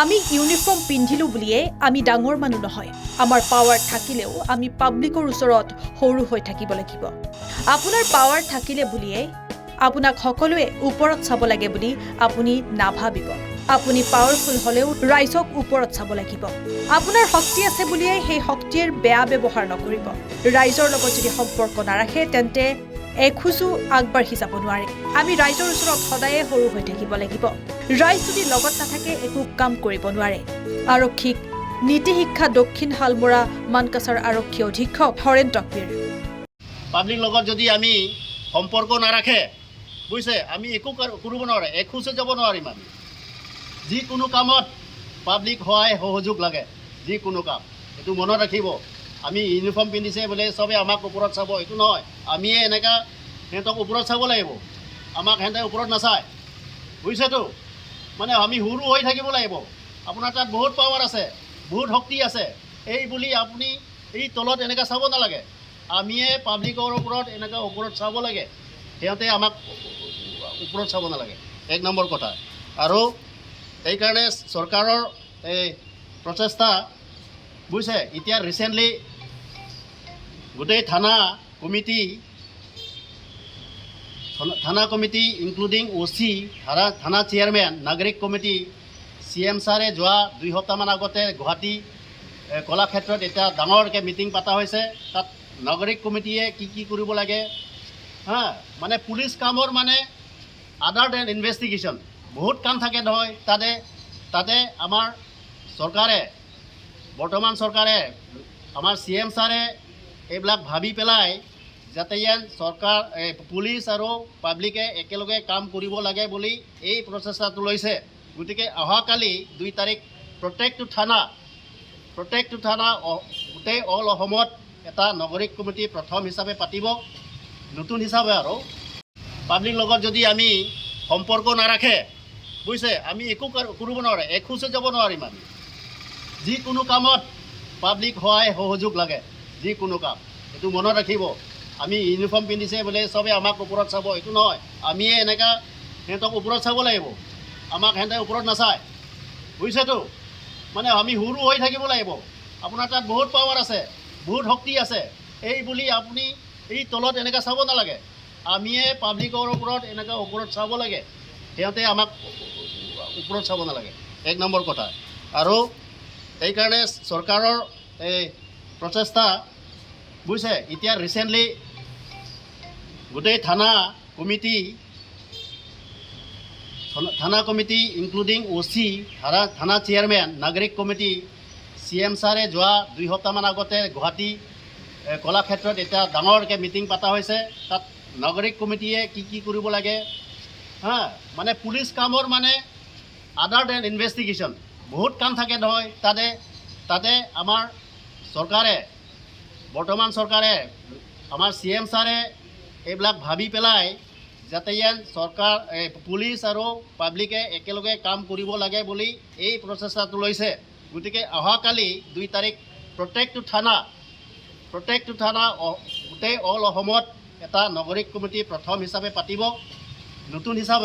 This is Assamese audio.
আমি ইউনিফৰ্ম পিন্ধিলোঁ বুলিয়ে আমি ডাঙৰ মানুহ নহয়। আমাৰ পাৱাৰ থাকিলেও আমি পাব্লিকৰ ওচৰত সৰু হৈ থাকিব লাগিব। আপোনাৰ পাৱাৰ থাকিলে বুলিয়ে আপোনাক সকলোৱে ওপৰত চাব লাগে বুলি আপুনি নাভাবিব। আপুনি পাৱাৰফুল হ'লেও ৰাইজক ওপৰত চাব লাগিব। আপোনাৰ শক্তি আছে বুলিয়ে সেই শক্তিৰ বেয়া ব্যৱহাৰ নকৰিব। ৰাইজৰ লগত যদি সম্পৰ্ক নাৰাখে তেন্তে এখোজো আগবাঢ়ি যাব নোৱাৰে। আমি ৰাইজৰ ওচৰত সদায়ে সৰু হৈ থাকিব লাগিব। ৰাইজ যদি লগত নাথাকে একো কাম কৰিব নোৱাৰে। আৰক্ষীক নীতি শিক্ষা দক্ষিণ হালমৰা মানকাছাৰ আৰক্ষী অধীক্ষক হৰেণ তকবীৰ। পাব্লিক লগত যদি আমি সম্পৰ্ক নাৰাখে বুজিছে, আমি একো কৰিব নোৱাৰে, এখোজে যাব নোৱাৰিম। আমি যিকোনো কামত পাব্লিক সহায় সহযোগ লাগে, যিকোনো কাম। এইটো মনত ৰাখিব। আমি ইউনিফৰ্ম পিন্ধিছে বোলে চবেই আমাক ওপৰত চাব, এইটো নহয়। আমিয়ে এনেকুৱা সিহঁতক ওপৰত চাব লাগিব, আমাক সিহঁতে ওপৰত নাচায়, বুজিছেতো। মানে আমি সৰু হৈ থাকিব লাগিব। আপোনাৰ তাত বহুত পাৱাৰ আছে, বহুত শক্তি আছে, এই বুলি আপুনি এই তলত এনেকৈ চাব নালাগে। আমিয়ে পাব্লিকৰ ওপৰত এনেকৈ ওপৰত চাব লাগে, সিহঁতে আমাক ওপৰত চাব নালাগে, 1 নম্বৰ কথা। আৰু সেইকাৰণে চৰকাৰৰ এই প্ৰচেষ্টা বুজিছে, এতিয়া ৰিচেণ্টলি গোটেই থানা কমিটি ইনক্লুডিং OC, থানা চেয়াৰমেন, নাগৰিক কমিটি, CM ছাৰে যোৱা 2 সপ্তাহমান আগতে গুৱাহাটী কলাক্ষেত্ৰত এতিয়া ডাঙৰকৈ মিটিং পতা হৈছে। তাত নাগৰিক কমিটিয়ে কি কৰিব লাগে, মানে পুলিচ কামৰ মানে আদাৰ দেন ইনভেষ্টিগেশ্যন বহুত কাম থাকে নহয়। তাতে আমাৰ চৰকাৰে, বৰ্তমান চৰকাৰে, আমাৰ CM ছাৰে এইবিলাক ভাবি পেলাই যাতে ইয়াত চৰকাৰ পুলিচ আৰু পাব্লিকে একেলগে কাম কৰিব লাগে বুলি এই প্ৰচেষ্টাটো লৈছে। গতিকে অহাকালি 2 তাৰিখ প্ৰত্যেকটো থানা গোটেই অল অসমত এটা নাগৰিক কমিটি প্ৰথম হিচাপে পাতিব, নতুন হিচাপে। আৰু পাব্লিক লগত যদি আমি সম্পৰ্ক নাৰাখে বুজিছে, আমি একো কৰিব নোৱাৰে, এখোজে যাব নোৱাৰিম। আমি যিকোনো কামত পাব্লিক সহায় সহযোগ লাগে, যিকোনো কাম। এইটো মনত ৰাখিব। আমি ইউনিফৰ্ম পিন্ধিছে বোলে চবেই আমাক ওপৰত চাব, এইটো নহয়। আমিয়ে এনেকুৱা সিহঁতক ওপৰত চাব লাগিব, আমাক সিহঁতে ওপৰত নাচায়, বুজিছেতো। মানে আমি সৰু হৈ থাকিব লাগিব। আপোনাৰ তাত বহুত পাৱাৰ আছে, বহুত শক্তি আছে, এই বুলি আপুনি এই তলত এনেকৈ চাব নালাগে। আমিয়ে পাব্লিকৰ ওপৰত এনেকৈ ওপৰত চাব লাগে, সিহঁতে আমাক ওপৰত চাব নালাগে, 1 নম্বৰ কথা। আৰু সেইকাৰণে চৰকাৰৰ এই প্ৰচেষ্টা বুজিছে, এতিয়া ৰিচেণ্টলি গোটেই থানা কমিটি ইনক্লুডিং OC, থানা চেয়াৰমেন, নাগৰিক কমিটি, CM ছাৰে যোৱা 2 সপ্তাহমান আগতে গুৱাহাটী কলাক্ষেত্ৰত এতিয়া ডাঙৰকৈ মিটিং পতা হৈছে। তাত নাগৰিক কমিটিয়ে কি কৰিব লাগে, মানে পুলিচ কামৰ মানে আদাৰ দেন ইনভেষ্টিগেশ্যন বহুত কাম থাকে নহয়। তাতে আমাৰ চৰকাৰে, বৰ্তমান চৰকাৰে, আমাৰ CM ছাৰে এইবিলাক ভাবি পেলাই যাতে ইয়াত চৰকাৰ পুলিচ আৰু পাব্লিকে একেলগে কাম কৰিব লাগে বুলি এই প্ৰচেষ্টাটো লৈছে। গতিকে অহাকালি 2 তাৰিখ প্ৰত্যেকটো থানা গোটেই অল অসমত এটা নাগৰিক কমিটি প্ৰথম হিচাপে পাতিব, নতুন হিচাপে।